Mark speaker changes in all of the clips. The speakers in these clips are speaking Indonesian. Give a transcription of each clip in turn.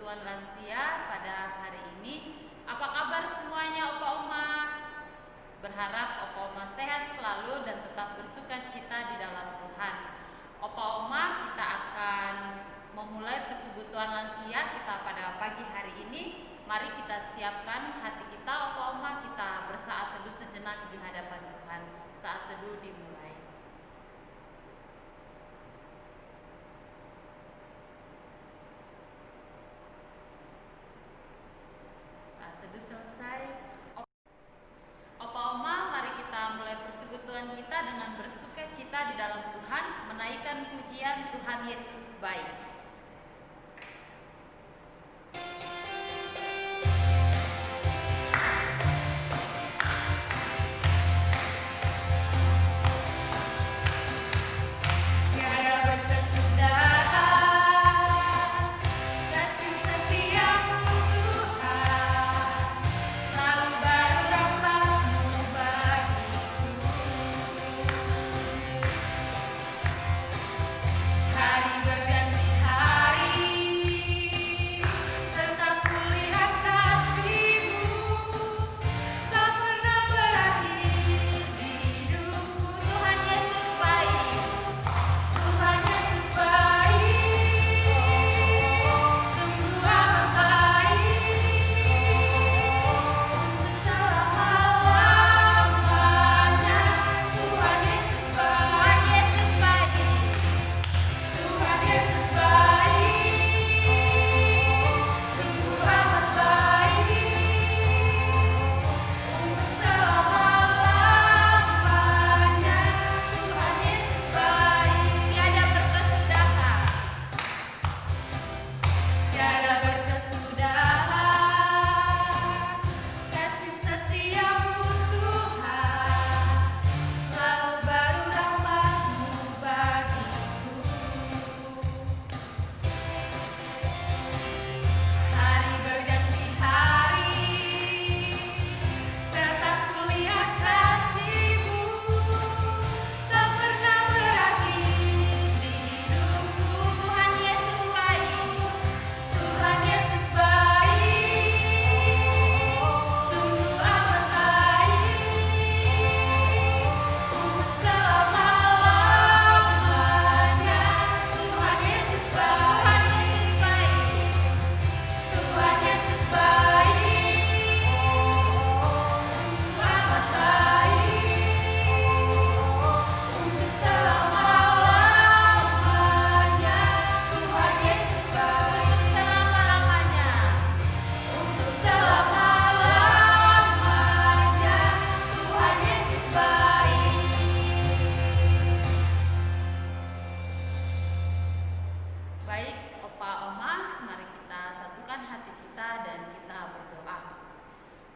Speaker 1: persekutuan lansia pada hari ini. Apa kabar semuanya, Opa Oma? Berharap Opa Oma sehat selalu dan tetap bersuka cita di dalam Tuhan. Opa Oma, kita akan memulai persekutuan lansia kita pada pagi hari ini. Mari kita siapkan hati kita, Opa Oma, kita bersaat teduh sejenak di hadapan Tuhan. Saat teduh dimulai. Selesai. Opa Oma, mari kita mulai persekutuan kita dengan bersuka cita di dalam Tuhan, menaikkan pujian Tuhan Yesus baik.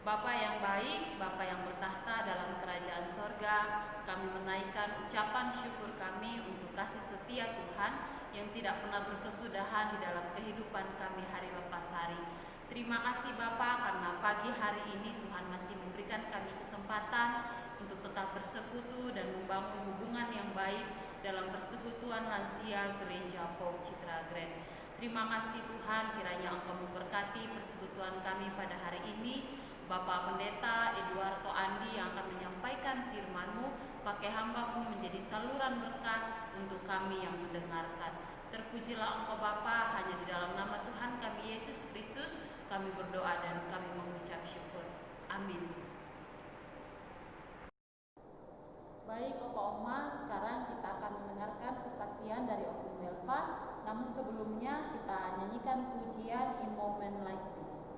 Speaker 1: Bapa yang baik, Bapa yang bertahta dalam kerajaan sorga, kami menaikkan ucapan syukur kami untuk kasih setia Tuhan yang tidak pernah berkesudahan di dalam kehidupan kami hari lepas hari. Terima kasih Bapa karena pagi hari ini Tuhan masih memberikan kami kesempatan untuk tetap bersekutu dan membangun hubungan yang baik dalam persekutuan lansia Gereja POG Citra Grand. Terima kasih Tuhan, kiranya Engkau memberkati persekutuan kami pada hari ini. Bapak Pendeta Eduardo Andi yang akan menyampaikan firman-Mu, pakai hamba-Mu menjadi saluran berkat untuk kami yang mendengarkan. Terpujilah Engkau Bapa, hanya di dalam nama Tuhan kami Yesus Kristus kami berdoa dan kami mengucap syukur. Amin. Baik Opa Oma, sekarang kita akan mendengarkan kesaksian dari Opung Melva. Namun sebelumnya kita nyanyikan pujian In Moment Like This.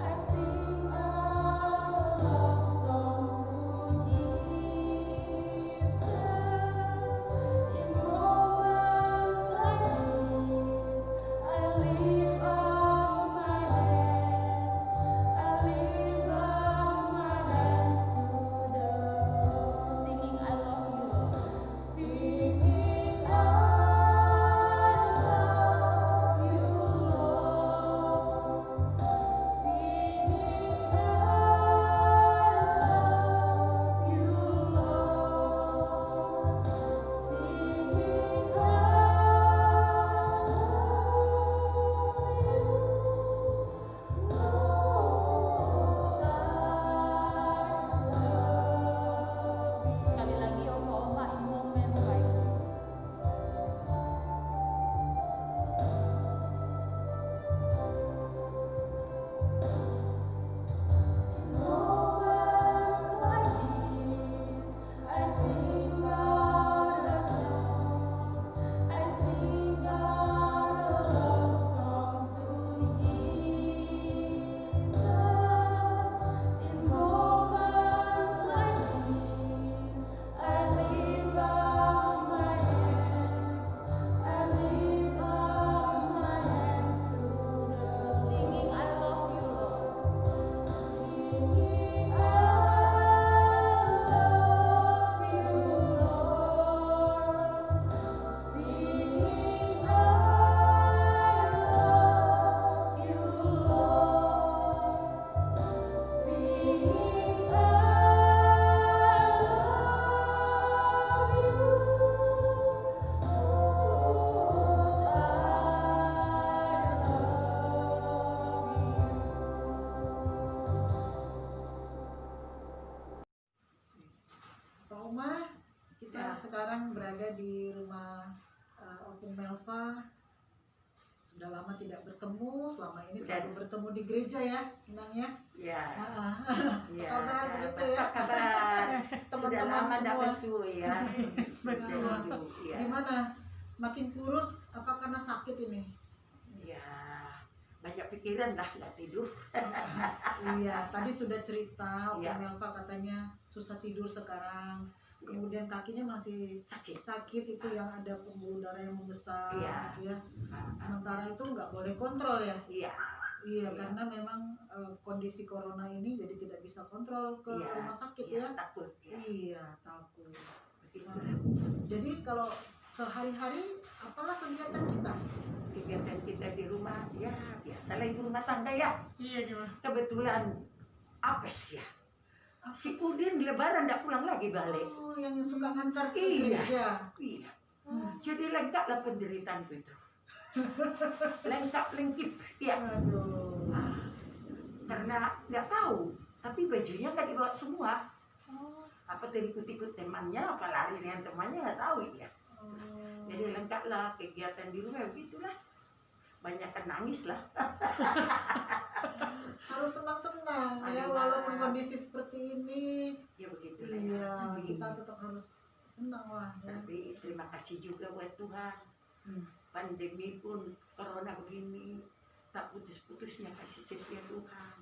Speaker 2: I sing a love song to sudah lama tidak bertemu, selama ini selalu bertemu di gereja ya, Inang ya.
Speaker 3: Ya.
Speaker 2: Apa kabar begitu ya?
Speaker 3: Apa kabar? Sudah
Speaker 2: Teman-teman
Speaker 3: lama tidak
Speaker 2: semua.
Speaker 3: besu ya.
Speaker 2: Betul.
Speaker 3: Ya.
Speaker 2: Gimana? Makin kurus? Apa karena sakit ini?
Speaker 3: Ya, banyak pikiran lah, nggak tidur.
Speaker 2: Iya, tadi sudah cerita, Om
Speaker 3: Iya.
Speaker 2: Melva katanya susah tidur sekarang. Kemudian kakinya masih
Speaker 3: Sakit.
Speaker 2: sakit, itu yang ada pembuluh darah yang membesar,
Speaker 3: Iya.
Speaker 2: ya. Sementara itu nggak boleh kontrol ya.
Speaker 3: Iya.
Speaker 2: Iya,
Speaker 3: Iya.
Speaker 2: karena memang kondisi corona ini jadi tidak bisa kontrol ke
Speaker 3: Iya.
Speaker 2: rumah sakit
Speaker 3: Iya,
Speaker 2: ya.
Speaker 3: takut. Ya.
Speaker 2: Iya, takut.
Speaker 3: Begitu.
Speaker 2: Jadi kalau sehari-hari apalah kegiatan kita?
Speaker 3: Kegiatan kita di rumah, ya biasalah ibu rumah tangga ya.
Speaker 2: Iya, gimana?
Speaker 3: Kebetulan apes ya. Si Udin lebaran tidak pulang lagi balik.
Speaker 2: Oh, yang suka ngantar ke
Speaker 3: Iya.
Speaker 2: gereja.
Speaker 3: Iya. Jadi lengkaplah penderitaanku itu. Lengkap lengkip. Ya.
Speaker 2: Aduh.
Speaker 3: Karena nggak tahu, tapi bajunya nggak dibawa semua.
Speaker 2: Oh.
Speaker 3: Apa dari ikut-ikut temannya, apa lari dengan temannya nggak tahu ya. Jadi lengkap lah kegiatan di rumah begitulah. Banyak kan nangis lah.
Speaker 2: Harus senang-senang ya,
Speaker 3: Aduh,
Speaker 2: walaupun
Speaker 3: Mak.
Speaker 2: kondisi seperti ini.
Speaker 3: Ya begitulah ya.
Speaker 2: Iya,
Speaker 3: Tapi,
Speaker 2: kita tetap harus senang lah ya.
Speaker 3: tapi terima kasih juga buat Tuhan. Pandemi pun corona begini, tak putus-putusnya kasih setia Tuhan.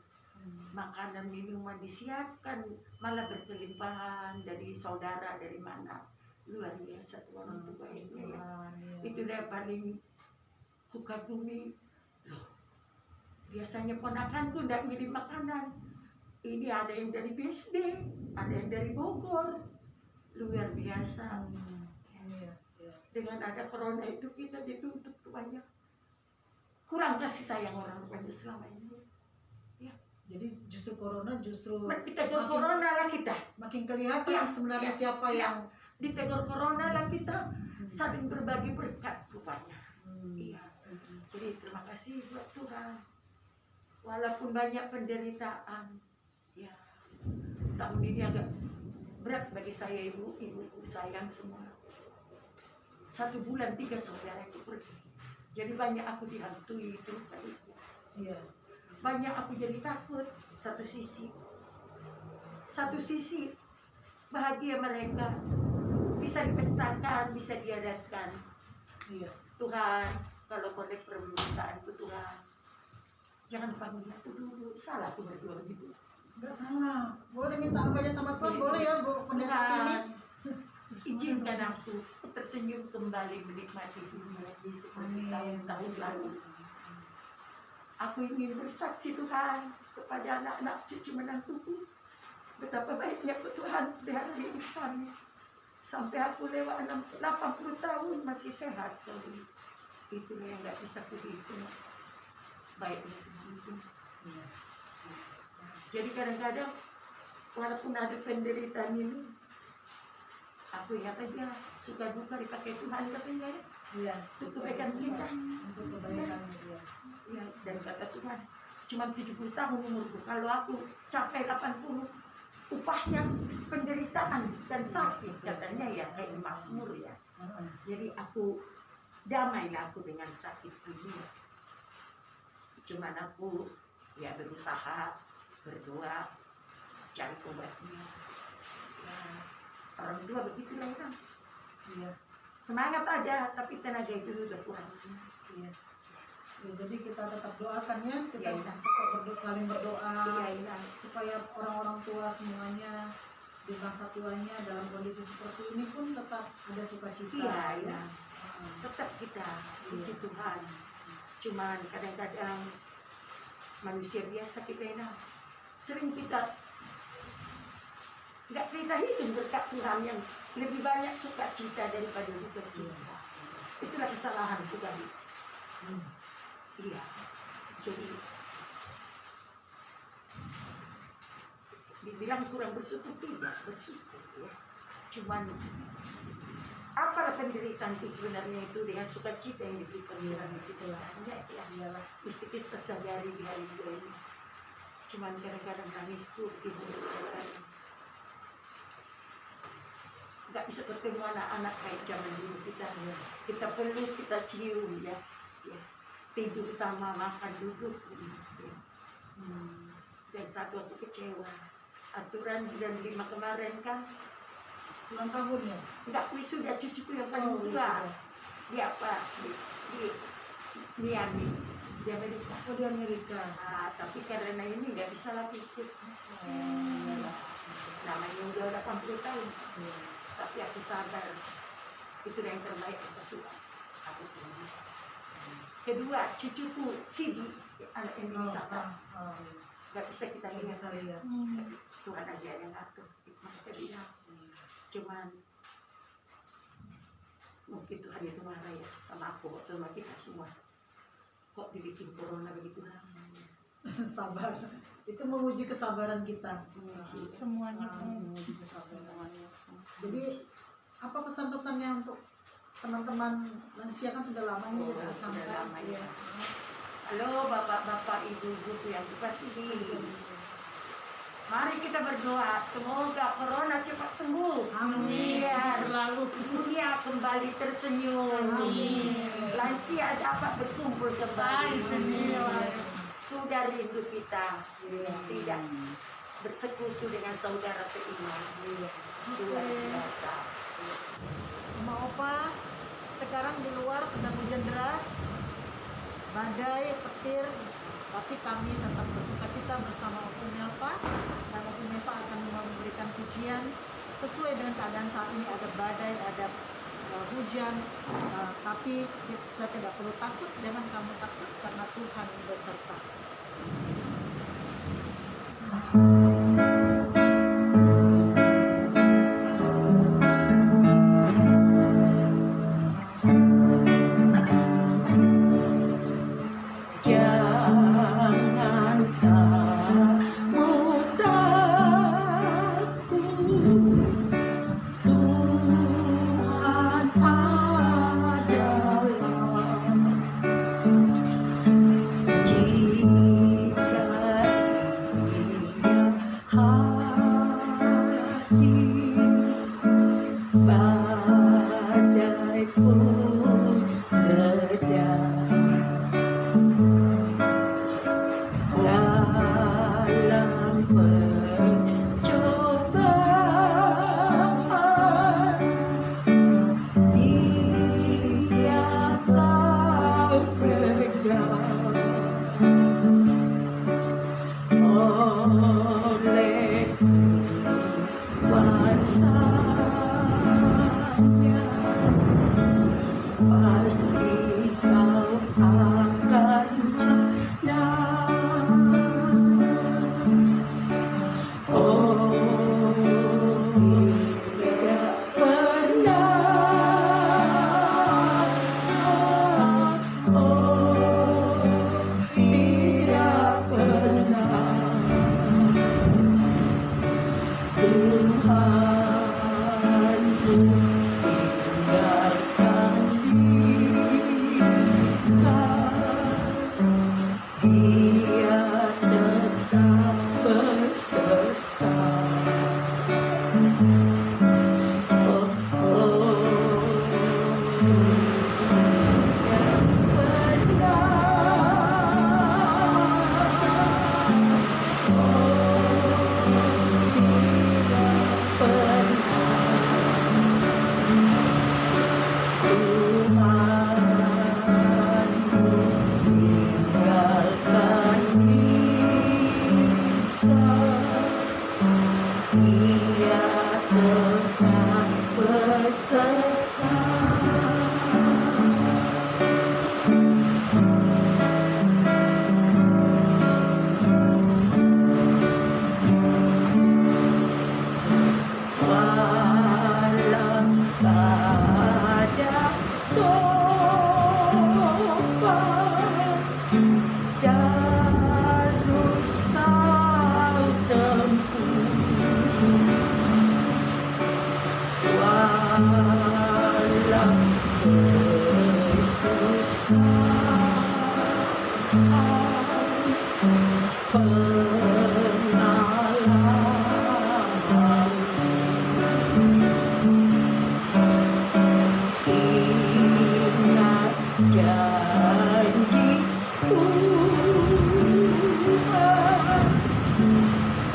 Speaker 3: Makanan minuman disiapkan, malah berkelimpahan dari saudara dari mana. Luar biasa Tuhan itu baiknya ya. Itulah yang paling kukagumi. Loh, biasanya ponakanku tidak ngirim makanan. Ini ada yang dari BSD, ada yang dari Bogor. Luar biasa.
Speaker 2: Iya, iya.
Speaker 3: Dengan ada corona itu kita dituntut banyak. Kurang kasih sayang orang banyak selama ini.
Speaker 2: Jadi justru corona
Speaker 3: Ditegur corona lah kita.
Speaker 2: makin kelihatan
Speaker 3: Iya,
Speaker 2: sebenarnya
Speaker 3: iya,
Speaker 2: siapa
Speaker 3: iya.
Speaker 2: yang
Speaker 3: Ditegur corona lah kita. Saling berbagi berkat rupanya. Iya. Jadi terima kasih buat Tuhan. Walaupun banyak penderitaan, ya tahun ini agak berat bagi saya ibuku sayang semua. 1 bulan 3 saudara itu pergi. Jadi banyak aku dihantui itu kali.
Speaker 2: iya.
Speaker 3: Banyak aku jadi takut satu sisi bahagia mereka bisa dipestakan, bisa diadakan.
Speaker 2: Iya.
Speaker 3: Tuhan, kalau boleh permintaanku Tuhan, jangan panggil aku dulu, salah aku berdoa gitu.
Speaker 2: Enggak salah. Boleh minta apa aja sama Tuhan,
Speaker 3: Iya.
Speaker 2: boleh ya Bu Pendeta Tini.
Speaker 3: Tuhan, izinkan aku tersenyum kembali menikmati dunia ini seperti tahun-tahun lalu. Aku ingin bersaksi Tuhan kepada anak-anak cucu menantuku betapa baiknya Tuhan pelihara hidup kami sampai aku lewat 80 tahun masih sehat. Jadi itu yang nggak bisa kuhitung baiknya Tuhan. Jadi kadang-kadang walaupun ada penderitaan ini, aku ingat aja suka duka dipakai Tuhan katanya ya.
Speaker 2: Iya.
Speaker 3: Itu kebaikan kita.
Speaker 2: Untuk kebaikan dia.
Speaker 3: Ya, dan kata Tuhan, cuma 70 tahun umurku. Kalau aku capai 80, upahnya penderitaan dan sakit katanya ya kayak di Mazmur ya. Jadi aku damailah aku dengan sakit ini. Cuman aku ya berusaha berdoa cari obatnya. Ya, orang tua begitulah kan.
Speaker 2: Iya.
Speaker 3: Semangat aja, tapi tenaga itu udah kurang.
Speaker 2: Iya. Ya, jadi kita tetap doakan ya, kita
Speaker 3: Iya.
Speaker 2: tetap saling berdoa
Speaker 3: Iya.
Speaker 2: supaya orang-orang tua semuanya di masa tuanya dalam kondisi seperti ini pun tetap ada sukacita.
Speaker 3: Iya, iya.
Speaker 2: Heeh.
Speaker 3: Tetap kita puji Tuhan. Cuman kadang-kadang manusia biasa kita enak. Sering kita nggak kita hidup berkat Tuhan yang lebih banyak sukacita daripada duka cita. Itulah kesalahan itu tadi. Iya. Jadi dibilang kurang bersyukur tidak bersyukur ya. Cuman apa penderitaan itu sebenarnya itu dengan sukacita yang diberikan Tuhan itu hanya ya mesti kita sadari di hari ini. Cuman kadang-kadang nangisku begitu nggak bisa bertemu anak-anak kayak zaman dulu kita peluk kita cium ya tidur sama makan duduk. Dan satu aku kecewa. Aturan bulan 5 kemarin kan
Speaker 2: Ulang tahunnya.
Speaker 3: enggak wisuda cucuku yang paling tua. Dia apa? Di Miami, di Amerika.
Speaker 2: Oh, di Amerika.
Speaker 3: Nah, tapi karena ini nggak bisa lagi ikut. Namanya udah 80 tahun. Tapi aku sadar itu yang terbaik untuk Tuhan. Aku terima. Kedua, cucuku Sidi, anak Indonesia, nggak bisa kita lihat.
Speaker 2: Bisa lihat.
Speaker 3: Tuhan aja yang ngatur. Maka saya bilang, cuman mungkin Tuhan itu marah ya sama aku, sama kita semua. Kok dibikin corona begitu lama?
Speaker 2: Sabar. Itu menguji kesabaran kita.
Speaker 4: Semuanya
Speaker 2: Menguji kesabaran. Jadi apa pesan-pesannya untuk teman-teman lansia kan sudah lama ini
Speaker 3: Sudah
Speaker 2: sampai
Speaker 3: lama, ya.
Speaker 2: ya.
Speaker 3: Halo bapak-bapak, ibu-ibu yang dikasihi. Mari kita berdoa, semoga corona cepat sembuh.
Speaker 2: Amin.
Speaker 3: Biar
Speaker 2: Berlalu.
Speaker 3: dunia kembali tersenyum.
Speaker 2: Amin.
Speaker 3: Lansia dapat berkumpul kembali. Sudah rindu kita tidak bersekutu dengan saudara seiman. Luar biasa.
Speaker 2: Oma Opa, sekarang di luar sedang hujan deras, badai, petir, tapi kami tetap bersukacita bersama Om Melva, dan Om Melva akan memberikan pujian sesuai dengan keadaan saat ini. Ada badai, ada hujan, tapi kita tidak perlu takut. Jangan kamu takut karena Tuhan beserta.
Speaker 3: Jangan kamu takut, Tuhan adalah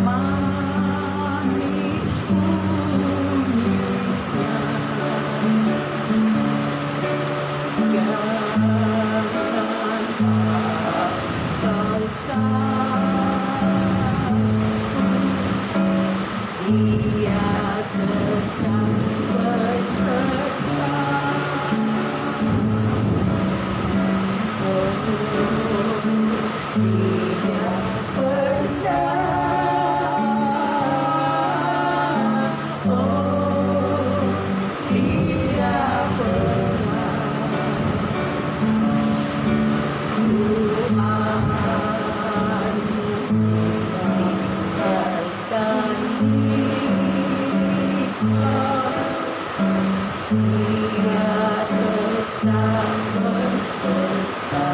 Speaker 3: manis bunyinya. Jangan kau takut, Dia tetap beserta. Tidak pernah, oh, tidak pernah Tuhan meninggalkan kita. Dia tetap beserta.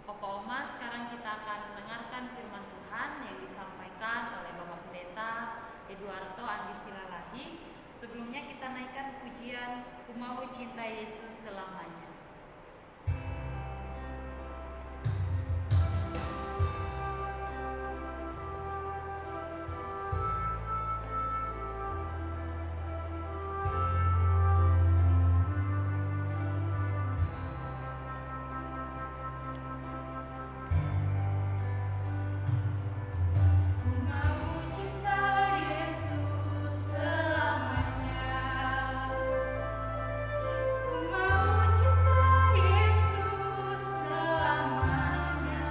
Speaker 1: Opa Oma, sekarang kita akan mendengarkan firman Tuhan yang disampaikan oleh Bapak Pendeta Eduardo Andi Silalahi. Sebelumnya kita naikkan pujian Ku Mau Cinta Yesus Selamanya.
Speaker 4: Ku mau cinta Yesus selamanya. Ku mau cinta Yesus selamanya.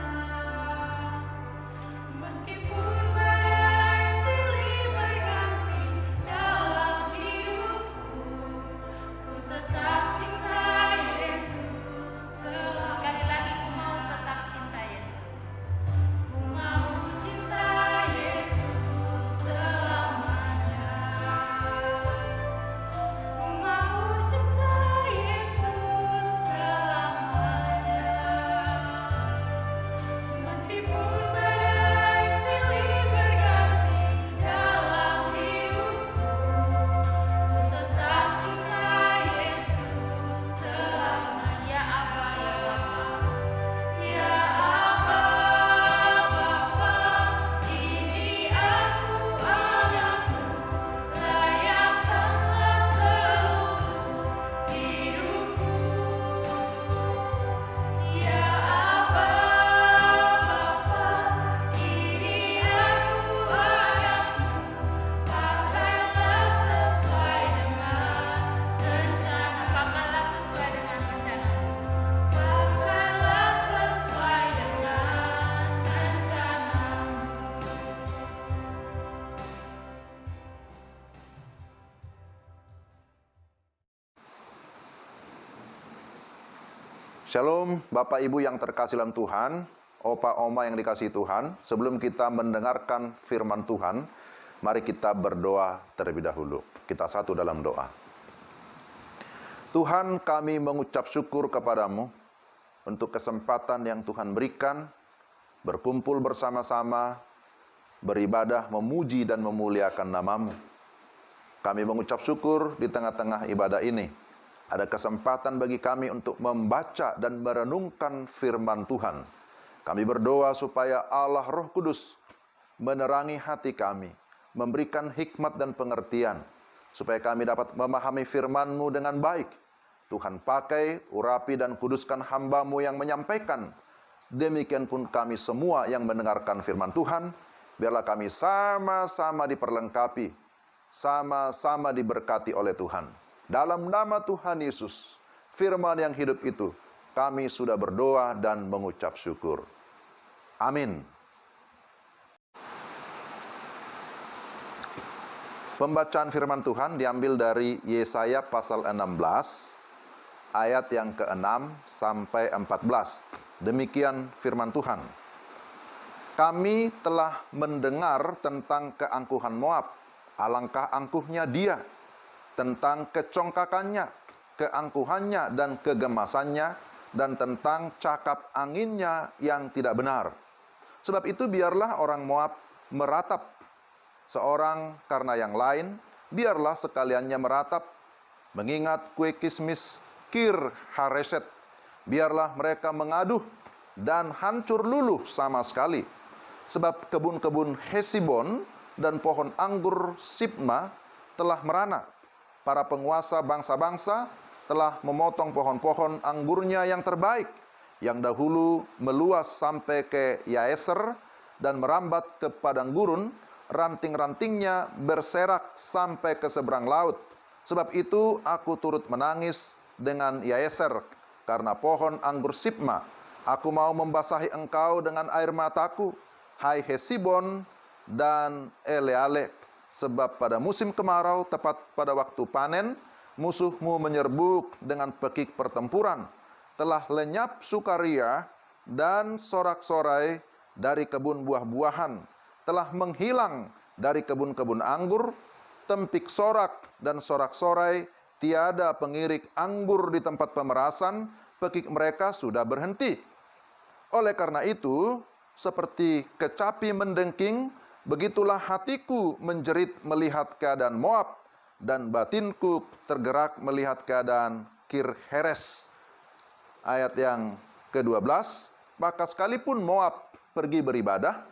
Speaker 4: Meskipun badai silih berganti dalam hidupku, ku tetap cinta Yesus selamanya.
Speaker 1: Sekali lagi, ku mau tetap cinta Yesus.
Speaker 4: Ku mau cinta Yesus selamanya. Ku mau cinta Yesus selamanya. Meskipun badai silih berganti dalam hidupku, ku tetap cinta Yesus selamanya.
Speaker 1: Ya Aba, ya Bapa.
Speaker 4: Ya Aba, Bapa, ini aku anakmu, layakkanlah seluruh hidupku. Ya Aba, Bapa, ini aku anakmu, pakailah sesuai dengan rencana.
Speaker 1: Pakailah sesuai dengan rencana-Mu.
Speaker 4: Pakailah sesuai dengan rencana-Mu.
Speaker 5: Shalom, Bapak Ibu yang terkasih dalam Tuhan, Opa Oma yang dikasihi Tuhan. Sebelum kita mendengarkan firman Tuhan, mari kita berdoa terlebih dahulu. Kita satu dalam doa. Tuhan, kami mengucap syukur kepadamu untuk kesempatan yang Tuhan berikan, berkumpul bersama-sama, beribadah, memuji dan memuliakan nama-Mu. Kami mengucap syukur di tengah-tengah ibadah ini. Ada kesempatan bagi kami untuk membaca dan merenungkan firman Tuhan. Kami berdoa supaya Allah Roh Kudus menerangi hati kami, memberikan hikmat dan pengertian, supaya kami dapat memahami firman-Mu dengan baik. Tuhan pakai, urapi dan kuduskan hamba-Mu yang menyampaikan. Demikian pun kami semua yang mendengarkan firman Tuhan, biarlah kami sama-sama diperlengkapi, sama-sama diberkati oleh Tuhan. Dalam nama Tuhan Yesus, firman yang hidup itu, kami sudah berdoa dan mengucap syukur. Amin. Pembacaan firman Tuhan diambil dari Yesaya pasal 16, ayat yang ke-6 sampai 14. Demikian firman Tuhan. Kami telah mendengar tentang keangkuhan Moab, alangkah angkuhnya dia, tentang kecongkakannya, keangkuhannya dan kegemasannya, dan tentang cakap anginnya yang tidak benar. Sebab itu biarlah orang Moab meratap, seorang karena yang lain, biarlah sekaliannya meratap, mengingat kue kismis Kir Hareset, biarlah mereka mengaduh dan hancur luluh sama sekali. Sebab kebun-kebun Hesibon dan pohon anggur Sibma telah merana. Para penguasa bangsa-bangsa telah memotong pohon-pohon anggurnya yang terbaik, yang dahulu meluas sampai ke Yaeser dan merambat ke padang gurun, ranting-rantingnya berserak sampai ke seberang laut. Sebab itu aku turut menangis dengan Yaeser karena pohon anggur Sibma. Aku mau membasahi engkau dengan air mataku, hai Hesibon dan Eleale. Sebab pada musim kemarau, tepat pada waktu panen, musuhmu menyerbuk dengan pekik pertempuran. Telah lenyap sukaria dan sorak-sorai dari kebun buah-buahan. Telah menghilang dari kebun-kebun anggur, tempik sorak dan sorak-sorai, tiada pengirik anggur di tempat pemerasan, pekik mereka sudah berhenti. Oleh karena itu, seperti kecapi mendengking, begitulah hatiku menjerit melihat keadaan Moab, dan batinku tergerak melihat keadaan Kir-Heres. Ayat yang ke-12, maka sekalipun Moab pergi beribadah,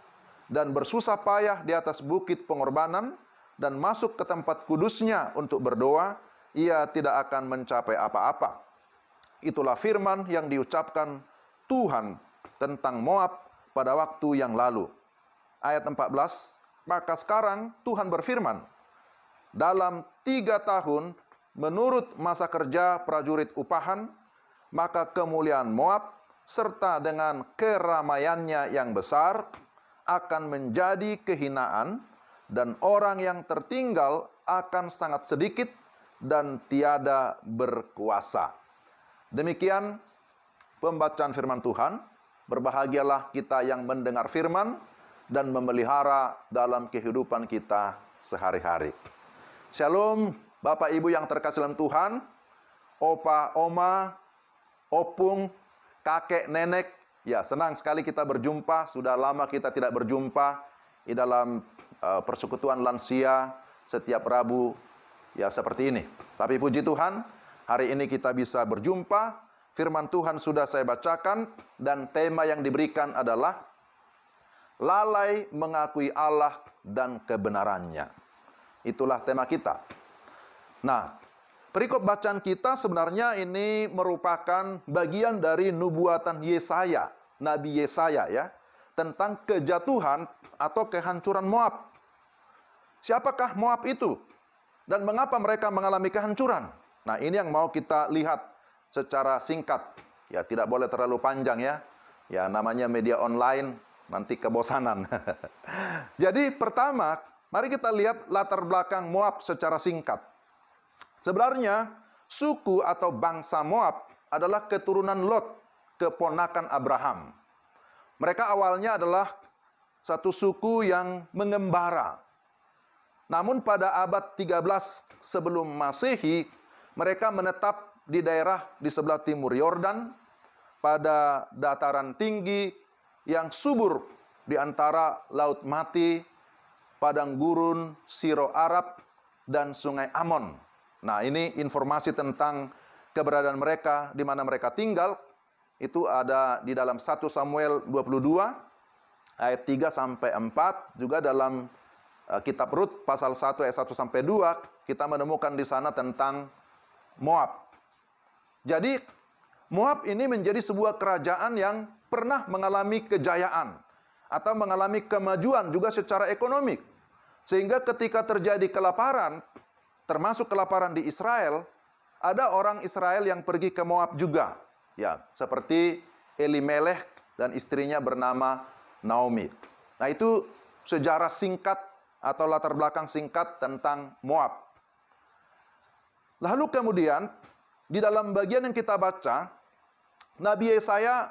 Speaker 5: dan bersusah payah di atas bukit pengorbanan, dan masuk ke tempat kudusnya untuk berdoa, ia tidak akan mencapai apa-apa. Itulah firman yang diucapkan Tuhan tentang Moab pada waktu yang lalu. Ayat 14, maka sekarang Tuhan berfirman, dalam 3 tahun menurut masa kerja prajurit upahan, maka kemuliaan Moab serta dengan keramaiannya yang besar akan menjadi kehinaan, dan orang yang tertinggal akan sangat sedikit dan tiada berkuasa. Demikian pembacaan firman Tuhan. Berbahagialah kita yang mendengar firman dan memelihara dalam kehidupan kita sehari-hari. Shalom, Bapak Ibu yang terkasih dalam Tuhan, opa, oma, opung, kakek, nenek. Ya, senang sekali kita berjumpa. Sudah lama kita tidak berjumpa di dalam persekutuan lansia setiap Rabu, ya seperti ini. Tapi puji Tuhan, hari ini kita bisa berjumpa. Firman Tuhan sudah saya bacakan, dan tema yang diberikan adalah lalai mengakui Allah dan kebenarannya. Itulah tema kita. Nah, perikop bacaan kita sebenarnya ini merupakan bagian dari nubuatan Yesaya, Nabi Yesaya ya, tentang kejatuhan atau kehancuran Moab. Siapakah Moab itu? Dan mengapa mereka mengalami kehancuran? Nah, ini yang mau kita lihat secara singkat. Ya, tidak boleh terlalu panjang ya. Ya, namanya media online, nanti kebosanan. Jadi, pertama, mari kita lihat latar belakang Moab secara singkat. Sebenarnya, suku atau bangsa Moab adalah keturunan Lot, keponakan Abraham. Mereka awalnya adalah satu suku yang mengembara. Namun pada abad 13 sebelum Masehi, mereka menetap di daerah di sebelah timur Yordan, pada dataran tinggi yang subur di antara Laut Mati, padang gurun, Siro Arab, dan Sungai Amon. Nah, ini informasi tentang keberadaan mereka, di mana mereka tinggal. Itu ada di dalam 1 Samuel 22, ayat 3-4, juga dalam kitab Rut, pasal 1 ayat 1-2, kita menemukan di sana tentang Moab. Jadi, Moab ini menjadi sebuah kerajaan yang pernah mengalami kejayaan, atau mengalami kemajuan juga secara ekonomi. Sehingga ketika terjadi kelaparan, termasuk kelaparan di Israel, ada orang Israel yang pergi ke Moab juga. Ya, seperti Elimelech dan istrinya bernama Naomi. Nah, itu sejarah singkat atau latar belakang singkat tentang Moab. Lalu kemudian di dalam bagian yang kita baca, Nabi Yesaya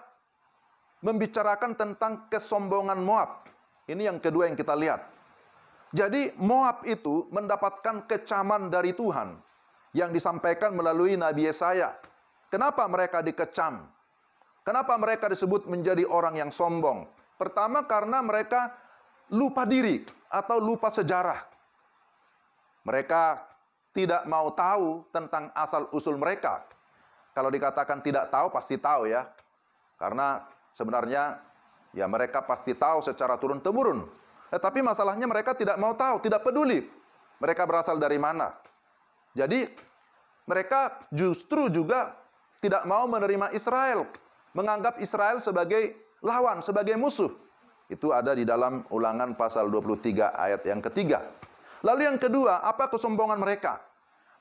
Speaker 5: membicarakan tentang kesombongan Moab. Ini yang kedua yang kita lihat. Jadi Moab itu mendapatkan kecaman dari Tuhan yang disampaikan melalui Nabi Yesaya. Kenapa mereka dikecam? Kenapa mereka disebut menjadi orang yang sombong? Pertama, karena mereka lupa diri atau lupa sejarah. Mereka tidak mau tahu tentang asal-usul mereka. Kalau dikatakan tidak tahu, pasti tahu ya. Karena sebenarnya ya mereka pasti tahu secara turun-temurun. Tetapi masalahnya mereka tidak mau tahu, tidak peduli mereka berasal dari mana. Jadi mereka justru juga tidak mau menerima Israel, menganggap Israel sebagai lawan, sebagai musuh. Itu ada di dalam Ulangan pasal 23 ayat yang ketiga. Lalu yang kedua, apa kesombongan mereka?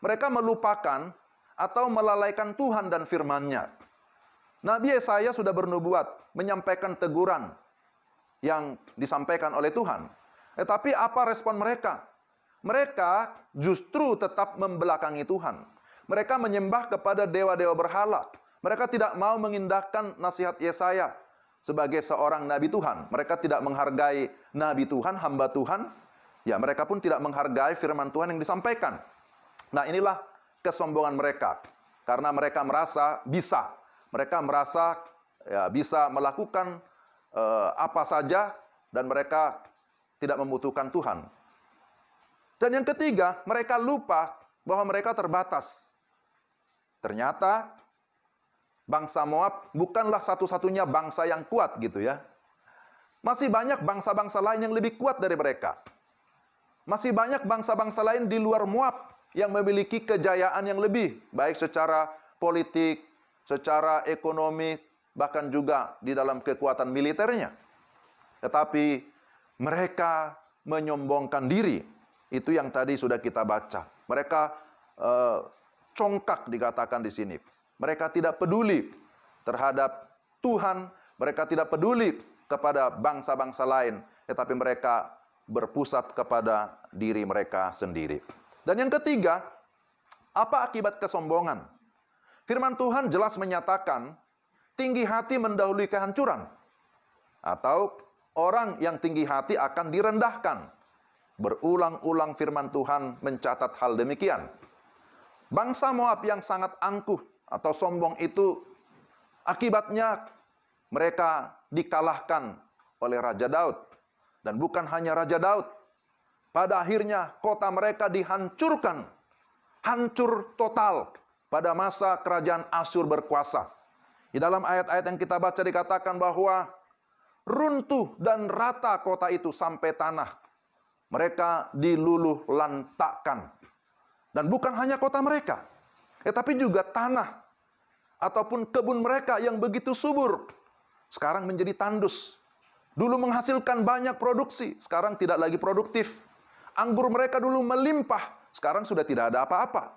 Speaker 5: Mereka melupakan atau melalaikan Tuhan dan firman-Nya. Nabi Yesaya sudah bernubuat, menyampaikan teguran yang disampaikan oleh Tuhan. Tetapi apa respon mereka? Mereka justru tetap membelakangi Tuhan. Mereka menyembah kepada dewa-dewa berhala. Mereka tidak mau mengindahkan nasihat Yesaya sebagai seorang nabi Tuhan. Mereka tidak menghargai nabi Tuhan, hamba Tuhan. Ya, mereka pun tidak menghargai firman Tuhan yang disampaikan. Nah, inilah kesombongan mereka. Karena mereka merasa bisa. Mereka merasa ya, bisa melakukan apa saja dan mereka tidak membutuhkan Tuhan. Dan yang ketiga, mereka lupa bahwa mereka terbatas. Ternyata bangsa Moab bukanlah satu-satunya bangsa yang kuat gitu ya. Masih banyak bangsa-bangsa lain yang lebih kuat dari mereka. Masih banyak bangsa-bangsa lain di luar Moab yang memiliki kejayaan yang lebih, baik secara politik, secara ekonomi, bahkan juga di dalam kekuatan militernya. Tetapi mereka menyombongkan diri. Itu yang tadi sudah kita baca. Mereka congkak dikatakan di sini. Mereka tidak peduli terhadap Tuhan, mereka tidak peduli kepada bangsa-bangsa lain, tetapi mereka berpusat kepada diri mereka sendiri. Dan yang ketiga, apa akibat kesombongan? Firman Tuhan jelas menyatakan, tinggi hati mendahului kehancuran. Atau orang yang tinggi hati akan direndahkan. Berulang-ulang firman Tuhan mencatat hal demikian. Bangsa Moab yang sangat angkuh atau sombong itu, akibatnya mereka dikalahkan oleh Raja Daud. Dan bukan hanya Raja Daud. Pada akhirnya kota mereka dihancurkan. Hancur total pada masa kerajaan Asyur berkuasa. Di dalam ayat-ayat yang kita baca dikatakan bahwa runtuh dan rata kota itu sampai tanah. Mereka diluluh lantakkan. Dan bukan hanya kota mereka, tetapi juga tanah ataupun kebun mereka yang begitu subur sekarang menjadi tandus. Dulu menghasilkan banyak produksi, sekarang tidak lagi produktif. Anggur mereka dulu melimpah, sekarang sudah tidak ada apa-apa.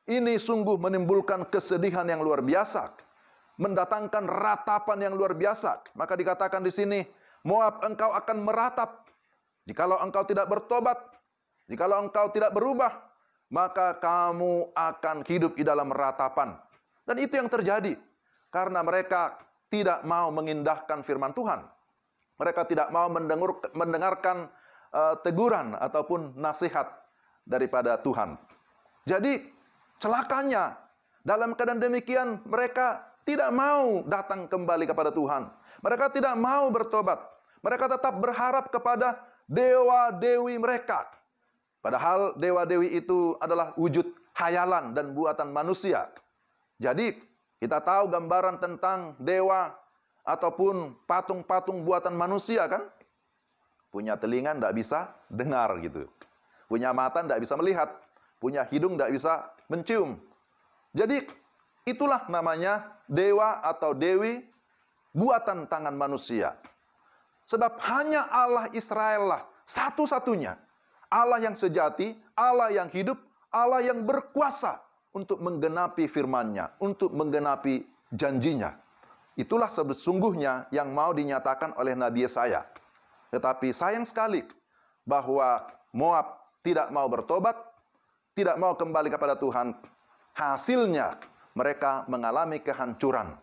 Speaker 5: Ini sungguh menimbulkan kesedihan yang luar biasa, mendatangkan ratapan yang luar biasa. Maka dikatakan di sini, Moab, engkau akan meratap. Jikalau engkau tidak bertobat, jikalau engkau tidak berubah, maka kamu akan hidup di dalam ratapan. Dan itu yang terjadi. Karena mereka tidak mau mengindahkan firman Tuhan. Mereka tidak mau mendengarkan teguran ataupun nasihat daripada Tuhan. Jadi, celakanya, dalam keadaan demikian, mereka tidak mau datang kembali kepada Tuhan. Mereka tidak mau bertobat. Mereka tetap berharap kepada dewa-dewi mereka. Padahal dewa-dewi itu adalah wujud khayalan dan buatan manusia. Jadi, kita tahu gambaran tentang dewa ataupun patung-patung buatan manusia kan? Punya telinga tidak bisa dengar gitu. Punya mata tidak bisa melihat. Punya hidung tidak bisa mencium. Jadi, itulah namanya dewa atau dewi buatan tangan manusia. Sebab hanya Allah Israel lah satu-satunya Allah yang sejati, Allah yang hidup, Allah yang berkuasa untuk menggenapi firman-Nya, untuk menggenapi janjinya. Itulah sesungguhnya yang mau dinyatakan oleh Nabi Yesaya. Tetapi sayang sekali bahwa Moab tidak mau bertobat, tidak mau kembali kepada Tuhan. Hasilnya mereka mengalami kehancuran.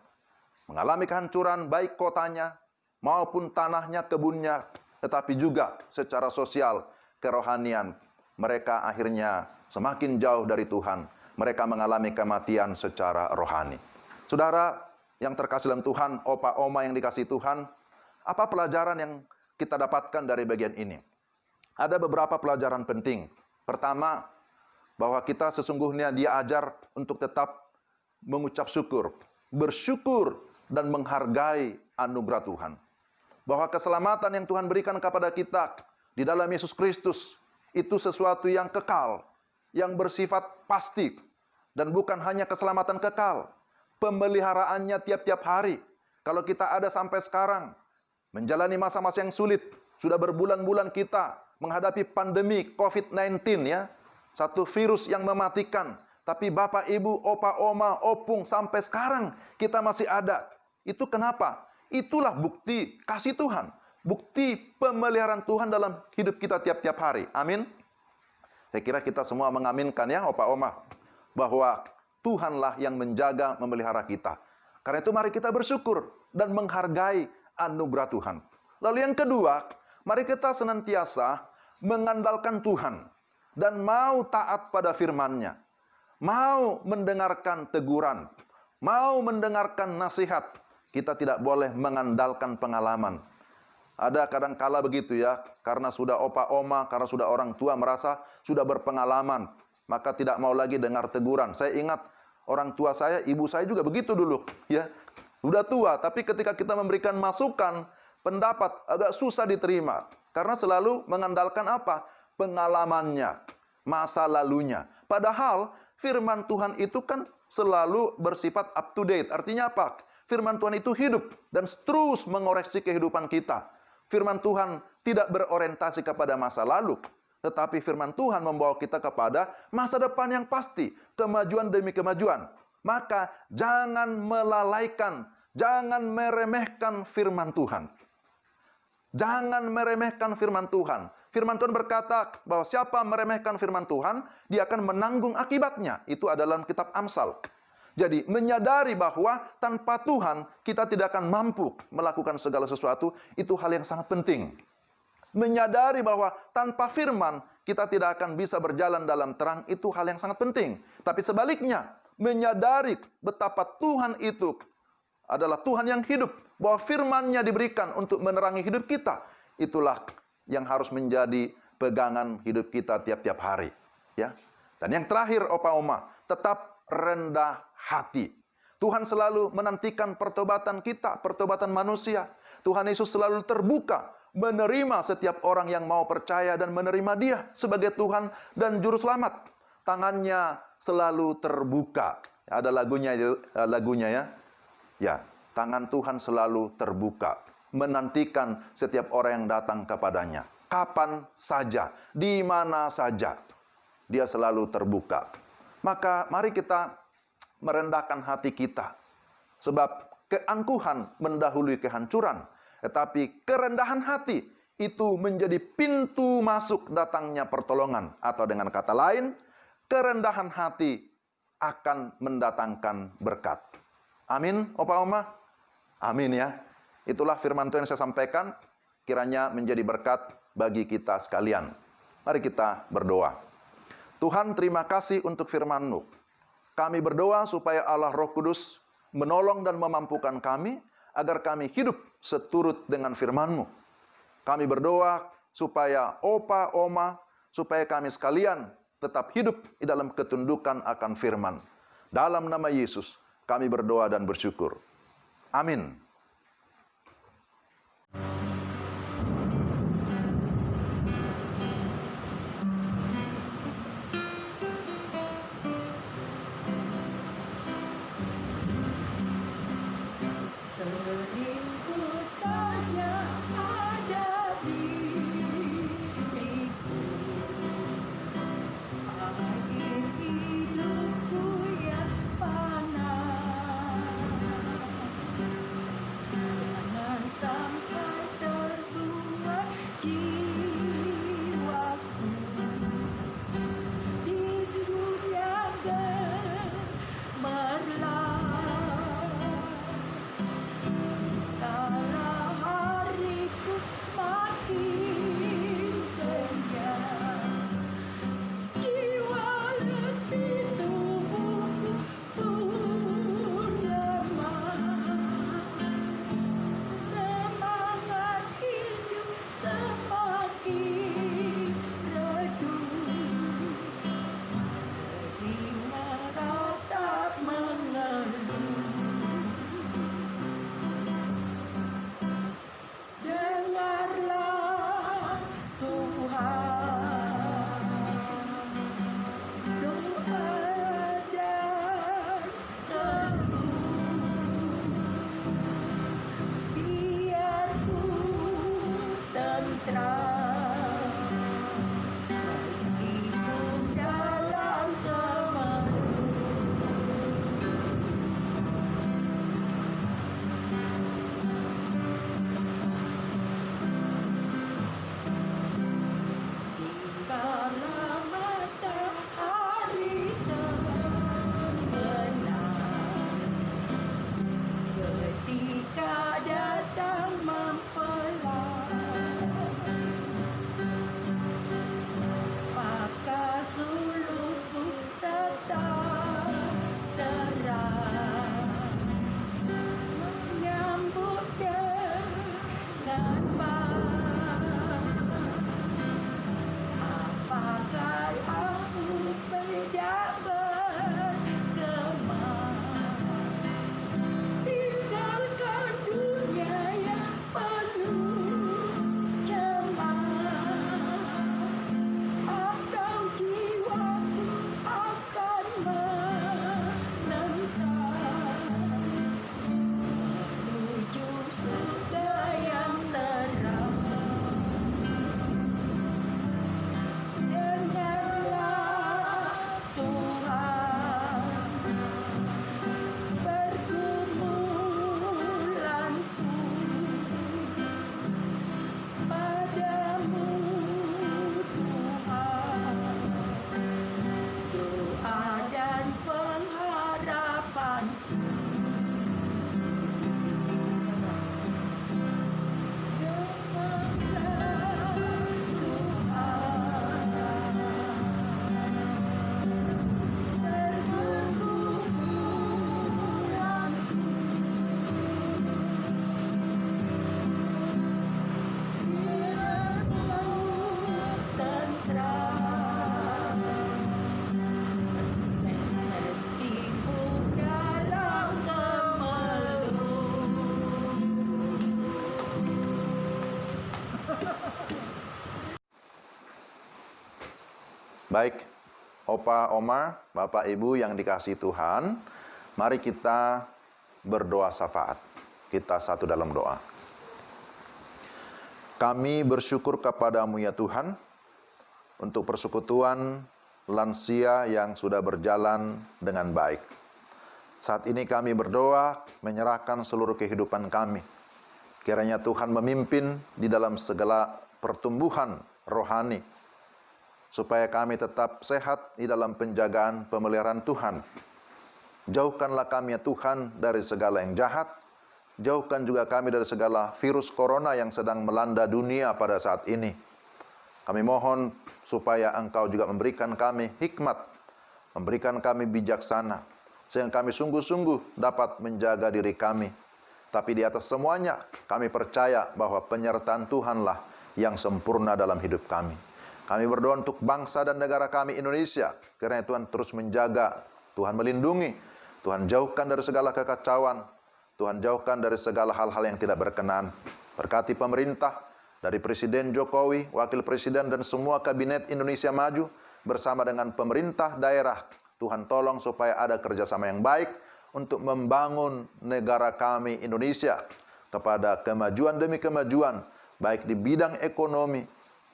Speaker 5: Mengalami kehancuran baik kotanya maupun tanahnya, kebunnya, tetapi juga secara sosial, kerohanian. Mereka akhirnya semakin jauh dari Tuhan. Mereka mengalami kematian secara rohani. Saudara yang terkasih dalam Tuhan, opa oma yang dikasih Tuhan, apa pelajaran yang kita dapatkan dari bagian ini? Ada beberapa pelajaran penting. Pertama, bahwa kita sesungguhnya diajar untuk tetap mengucap syukur, bersyukur dan menghargai anugerah Tuhan. Bahwa keselamatan yang Tuhan berikan kepada kita di dalam Yesus Kristus itu sesuatu yang kekal, yang bersifat pasti, dan bukan hanya keselamatan kekal, pemeliharaannya tiap-tiap hari. Kalau kita ada sampai sekarang, menjalani masa-masa yang sulit, sudah berbulan-bulan kita menghadapi pandemi COVID-19 ya, satu virus yang mematikan, tapi Bapak, Ibu, Opa, Oma, Opung sampai sekarang kita masih ada. Itu kenapa? Itulah bukti kasih Tuhan, bukti pemeliharaan Tuhan dalam hidup kita tiap-tiap hari. Amin. Saya kira kita semua mengaminkan ya, Opa, Oma, bahwa Tuhanlah yang menjaga, memelihara kita. Karena itu mari kita bersyukur dan menghargai anugerah Tuhan. Lalu yang kedua, mari kita senantiasa mengandalkan Tuhan dan mau taat pada firman-Nya. Mau mendengarkan teguran, mau mendengarkan nasihat. Kita tidak boleh mengandalkan pengalaman. Ada kadang-kala begitu ya, karena sudah opa oma, karena sudah orang tua merasa sudah berpengalaman, maka tidak mau lagi dengar teguran. Saya ingat orang tua saya, ibu saya juga begitu dulu, ya. Sudah tua, tapi ketika kita memberikan masukan, pendapat agak susah diterima. Karena selalu mengandalkan apa? Pengalamannya, masa lalunya. Padahal firman Tuhan itu kan selalu bersifat up to date. Artinya apa? Firman Tuhan itu hidup dan terus mengoreksi kehidupan kita. Firman Tuhan tidak berorientasi kepada masa lalu, tetapi firman Tuhan membawa kita kepada masa depan yang pasti, kemajuan demi kemajuan. Maka jangan melalaikan, jangan meremehkan firman Tuhan. Jangan meremehkan firman Tuhan. Firman Tuhan berkata bahwa siapa meremehkan firman Tuhan, dia akan menanggung akibatnya. Itu adalah dalam kitab Amsal. Jadi menyadari bahwa tanpa Tuhan kita tidak akan mampu melakukan segala sesuatu, itu hal yang sangat penting. Menyadari bahwa tanpa firman kita tidak akan bisa berjalan dalam terang, itu hal yang sangat penting. Tapi sebaliknya, menyadari betapa Tuhan itu adalah Tuhan yang hidup, bahwa firman-Nya diberikan untuk menerangi hidup kita, itulah yang harus menjadi pegangan hidup kita tiap-tiap hari. Ya. Dan yang terakhir, Opa Oma, tetap rendah hati. Tuhan selalu menantikan pertobatan kita, pertobatan manusia. Tuhan Yesus selalu terbuka menerima setiap orang yang mau percaya dan menerima Dia sebagai Tuhan dan Juru Selamat. Tangannya selalu terbuka. Ada lagunya ya. Ya, tangan Tuhan selalu terbuka, menantikan setiap orang yang datang kepadanya. Kapan saja, di mana saja, Dia selalu terbuka. Maka mari kita merendahkan hati kita. Sebab keangkuhan mendahului kehancuran. Tetapi kerendahan hati itu menjadi pintu masuk datangnya pertolongan. Atau dengan kata lain, kerendahan hati akan mendatangkan berkat. Amin, Opa Oma? Amin ya. Itulah firman Tuhan yang saya sampaikan. Kiranya menjadi berkat bagi kita sekalian. Mari kita berdoa. Tuhan, terima kasih untuk firman-Mu. Kami berdoa supaya Allah Roh Kudus menolong dan memampukan kami agar kami hidup seturut dengan firman-Mu. Kami berdoa supaya Opa, Oma, supaya kami sekalian tetap hidup di dalam ketundukan akan firman. Dalam nama Yesus, kami berdoa dan bersyukur. Amin. Baik, Opa, Oma, Bapak, Ibu yang dikasihi Tuhan, mari kita berdoa syafaat. Kita satu dalam doa. Kami bersyukur kepadamu ya Tuhan, untuk persekutuan lansia yang sudah berjalan dengan baik. Saat ini kami berdoa menyerahkan seluruh kehidupan kami. Kiranya Tuhan memimpin di dalam segala pertumbuhan rohani, supaya kami tetap sehat di dalam penjagaan pemeliharaan Tuhan. Jauhkanlah kami ya Tuhan dari segala yang jahat. Jauhkan juga kami dari segala virus corona yang sedang melanda dunia pada saat ini. Kami mohon supaya Engkau juga memberikan kami hikmat, memberikan kami bijaksana, sehingga kami sungguh-sungguh dapat menjaga diri kami. Tapi di atas semuanya, kami percaya bahwa penyertaan Tuhanlah yang sempurna dalam hidup kami. Kami berdoa untuk bangsa dan negara kami Indonesia, kiranya Tuhan terus menjaga, Tuhan melindungi, Tuhan jauhkan dari segala kekacauan, Tuhan jauhkan dari segala hal-hal yang tidak berkenan. Berkati pemerintah, dari Presiden Jokowi, Wakil Presiden dan semua Kabinet Indonesia Maju, bersama dengan pemerintah daerah. Tuhan tolong supaya ada kerjasama yang baik untuk membangun negara kami Indonesia kepada kemajuan demi kemajuan, baik di bidang ekonomi,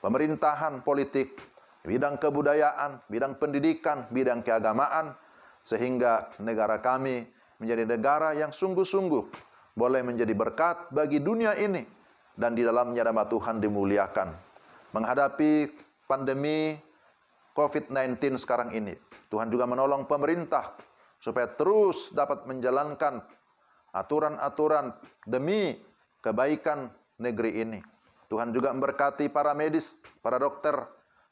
Speaker 5: pemerintahan, politik, bidang kebudayaan, bidang pendidikan, bidang keagamaan, sehingga negara kami menjadi negara yang sungguh-sungguh boleh menjadi berkat bagi dunia ini, dan di dalamnya nama Tuhan dimuliakan. Menghadapi pandemi COVID-19 sekarang ini, Tuhan juga menolong pemerintah supaya terus dapat menjalankan aturan-aturan demi kebaikan negeri ini. Tuhan juga memberkati para medis, para dokter,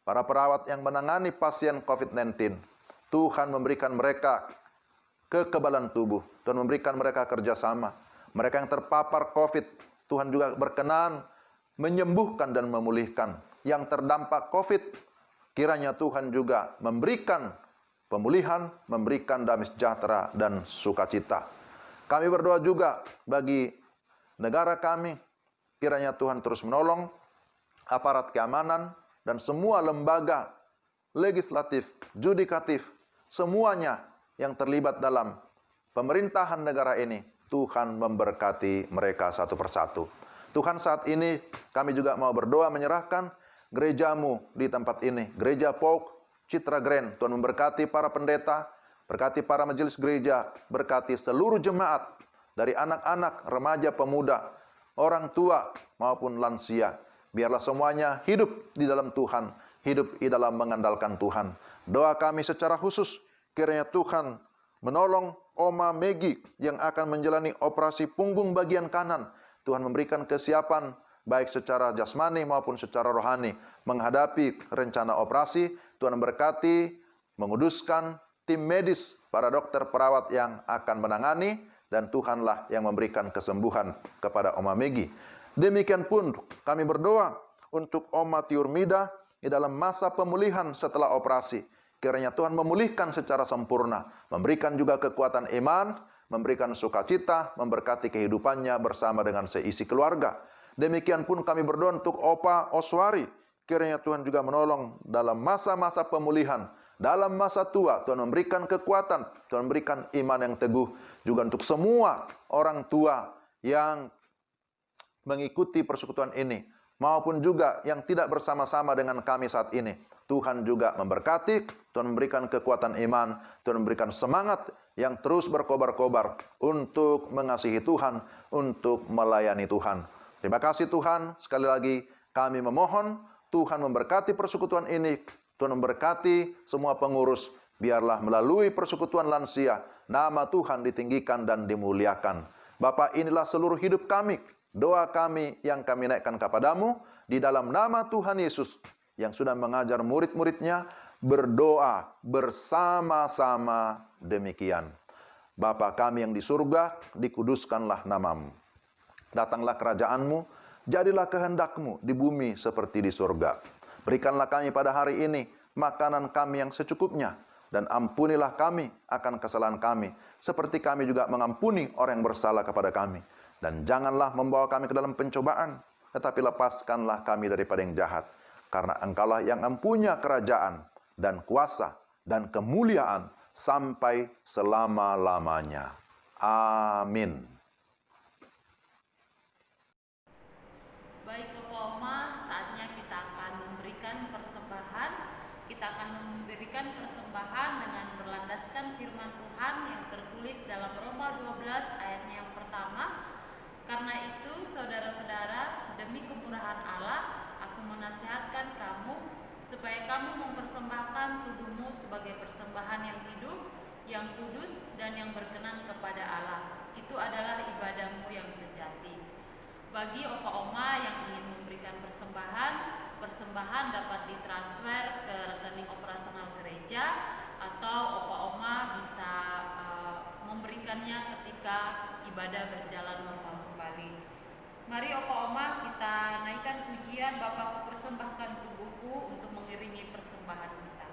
Speaker 5: para perawat yang menangani pasien COVID-19. Tuhan memberikan mereka kekebalan tubuh, Tuhan memberikan mereka kerjasama. Mereka yang terpapar COVID, Tuhan juga berkenan menyembuhkan dan memulihkan. Yang terdampak COVID, kiranya Tuhan juga memberikan pemulihan, memberikan damai sejahtera dan sukacita. Kami berdoa juga bagi negara kami, kiranya Tuhan terus menolong aparat keamanan dan semua lembaga legislatif, judikatif, semuanya yang terlibat dalam pemerintahan negara ini. Tuhan memberkati mereka satu persatu. Tuhan, saat ini kami juga mau berdoa menyerahkan gerejamu di tempat ini, Gereja POUK Citra Grand. Tuhan memberkati para pendeta, berkati para majelis gereja, berkati seluruh jemaat, dari anak-anak, remaja, pemuda, orang tua maupun lansia. Biarlah semuanya hidup di dalam Tuhan, hidup di dalam mengandalkan Tuhan. Doa kami secara khusus, kiranya Tuhan menolong Oma Megi yang akan menjalani operasi punggung bagian kanan. Tuhan memberikan kesiapan baik secara jasmani maupun secara rohani menghadapi rencana operasi. Tuhan berkati, menguduskan tim medis, para dokter perawat yang akan menangani, dan Tuhanlah yang memberikan kesembuhan kepada Oma Megi. Demikian pun kami berdoa untuk Oma Tiurmida di dalam masa pemulihan setelah operasi. Kiranya Tuhan memulihkan secara sempurna, memberikan juga kekuatan iman, memberikan sukacita, memberkati kehidupannya bersama dengan seisi keluarga. Demikian pun kami berdoa untuk Opa Oswari. Kiranya Tuhan juga menolong dalam masa-masa pemulihan, dalam masa tua. Tuhan memberikan kekuatan, Tuhan memberikan iman yang teguh. Juga untuk semua orang tua yang mengikuti persekutuan ini, maupun juga yang tidak bersama-sama dengan kami saat ini. Tuhan juga memberkati, Tuhan memberikan kekuatan iman, Tuhan memberikan semangat yang terus berkobar-kobar untuk mengasihi Tuhan, untuk melayani Tuhan. Terima kasih Tuhan, sekali lagi kami memohon, Tuhan memberkati persekutuan ini, Tuhan memberkati semua pengurus, biarlah melalui persekutuan lansia, nama Tuhan ditinggikan dan dimuliakan. Bapa, inilah seluruh hidup kami, doa kami yang kami naikkan kepadamu, di dalam nama Tuhan Yesus, yang sudah mengajar murid-muridnya berdoa bersama-sama demikian. Bapa kami yang di surga, dikuduskanlah namamu. Datanglah kerajaanmu, jadilah kehendakmu di bumi seperti di surga. Berikanlah kami pada hari ini makanan kami yang secukupnya, dan ampunilah kami akan kesalahan kami, seperti kami juga mengampuni orang yang bersalah kepada kami. Dan janganlah membawa kami ke dalam pencobaan, tetapi lepaskanlah kami daripada yang jahat. Karena Engkaulah yang mempunyai kerajaan dan kuasa dan kemuliaan sampai selama-lamanya. Amin.
Speaker 1: Baik Bapak Oma, saatnya kita akan memberikan persembahan. Kita akan memberikan persembahan dengan berlandaskan firman Tuhan yang tertulis dalam Roma 12 ayatnya yang pertama. Karena itu, saudara-saudara, demi kemurahan Allah, aku menasihatkan kamu supaya kamu mempersembahkan tubuhmu sebagai persembahan yang hidup, yang kudus, dan yang berkenan kepada Allah. Itu adalah ibadahmu yang sejati. Bagi Opa Oma yang ingin memberikan persembahan dapat ditransfer ke rekening operasional gereja, atau Opa Oma bisa memberikannya ketika ibadah berjalan normal kembali. Mari Opa Oma kita naikkan pujian Bapakku persembahkan tubuhku untuk mengiringi persembahan kita.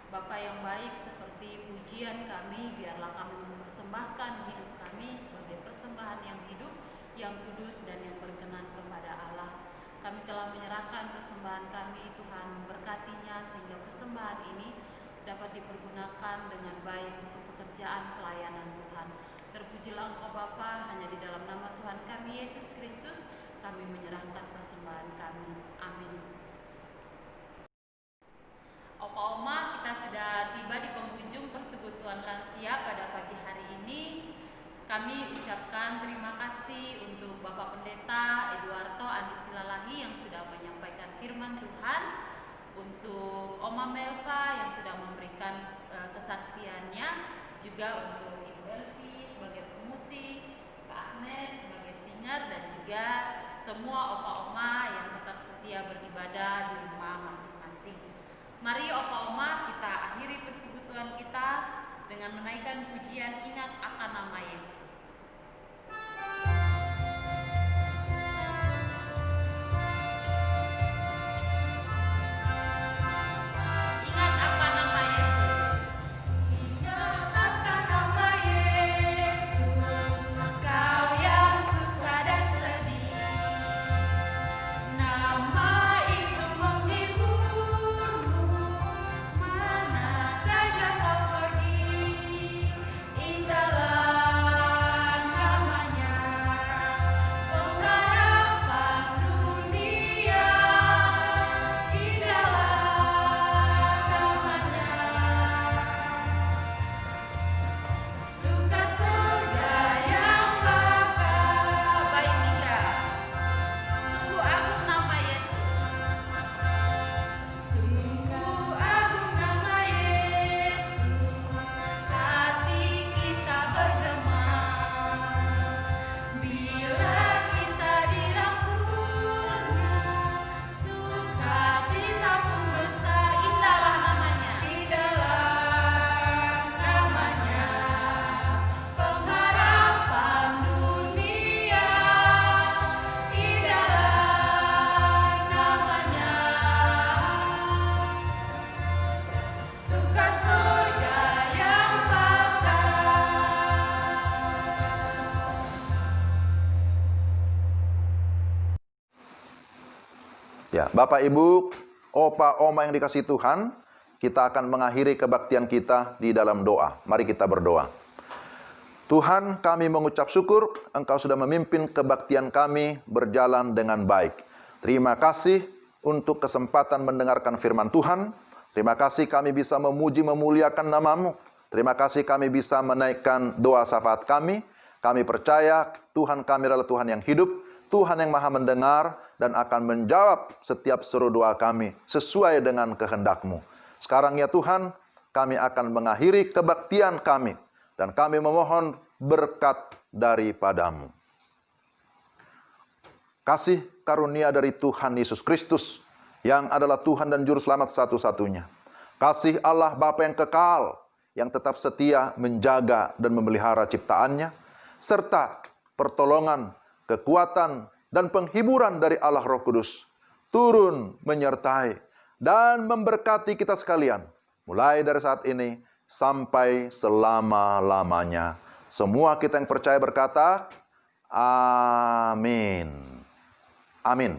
Speaker 1: Bapa yang baik, seperti pujian kami, biarlah kami mempersembahkan hidup kami sebagai persembahan yang hidup, yang kudus, dan yang berkenan kepada Allah. Kami telah menyerahkan persembahan kami, Tuhan memberkatinya sehingga persembahan ini dapat dipergunakan dengan baik untuk pekerjaan pelayanan Tuhan. Terpujilah Engkau Bapa, hanya di dalam nama Tuhan kami Yesus Kristus kami menyerahkan persembahan kami. Amin. Opa Oma, kita sudah tiba di penghujung persekutuan lansia pada pagi hari ini. Kami ucapkan terima kasih untuk Bapak Pendeta Eduardo Andi Silalahi yang sudah menyampaikan firman Tuhan, untuk Oma Melva yang sudah memberikan kesaksiannya, juga untuk Ibu Elvi sebagai pemusik, Kak Agnes sebagai singer, dan juga semua opa-oma yang tetap setia beribadah di rumah masing-masing. Mari Opa Oma kita akhiri persekutuan kita dengan menaikkan pujian ingat akan nama Yesus.
Speaker 4: Indah
Speaker 5: Ya, Bapak, Ibu, Opa, Oma yang dikasihi Tuhan, kita akan mengakhiri kebaktian kita di dalam doa. Mari kita berdoa. Tuhan, kami mengucap syukur Engkau sudah memimpin kebaktian kami berjalan dengan baik. Terima kasih untuk kesempatan mendengarkan firman Tuhan. Terima kasih kami bisa memuji memuliakan nama-Mu. Terima kasih kami bisa menaikkan doa syafaat kami. Kami percaya Tuhan kami adalah Tuhan yang hidup, Tuhan yang maha mendengar, dan akan menjawab setiap seru doa kami sesuai dengan kehendak-Mu. Sekarang ya Tuhan, kami akan mengakhiri kebaktian kami, dan kami memohon berkat daripada-Mu. Kasih karunia dari Tuhan Yesus Kristus, yang adalah Tuhan dan Juru Selamat satu-satunya. Kasih Allah Bapa yang kekal, yang tetap setia menjaga dan memelihara ciptaannya, serta pertolongan, kekuatan, dan penghiburan dari Allah Roh Kudus turun menyertai dan memberkati kita sekalian, mulai dari saat ini sampai selama-lamanya. Semua kita yang percaya berkata, amin. Amin.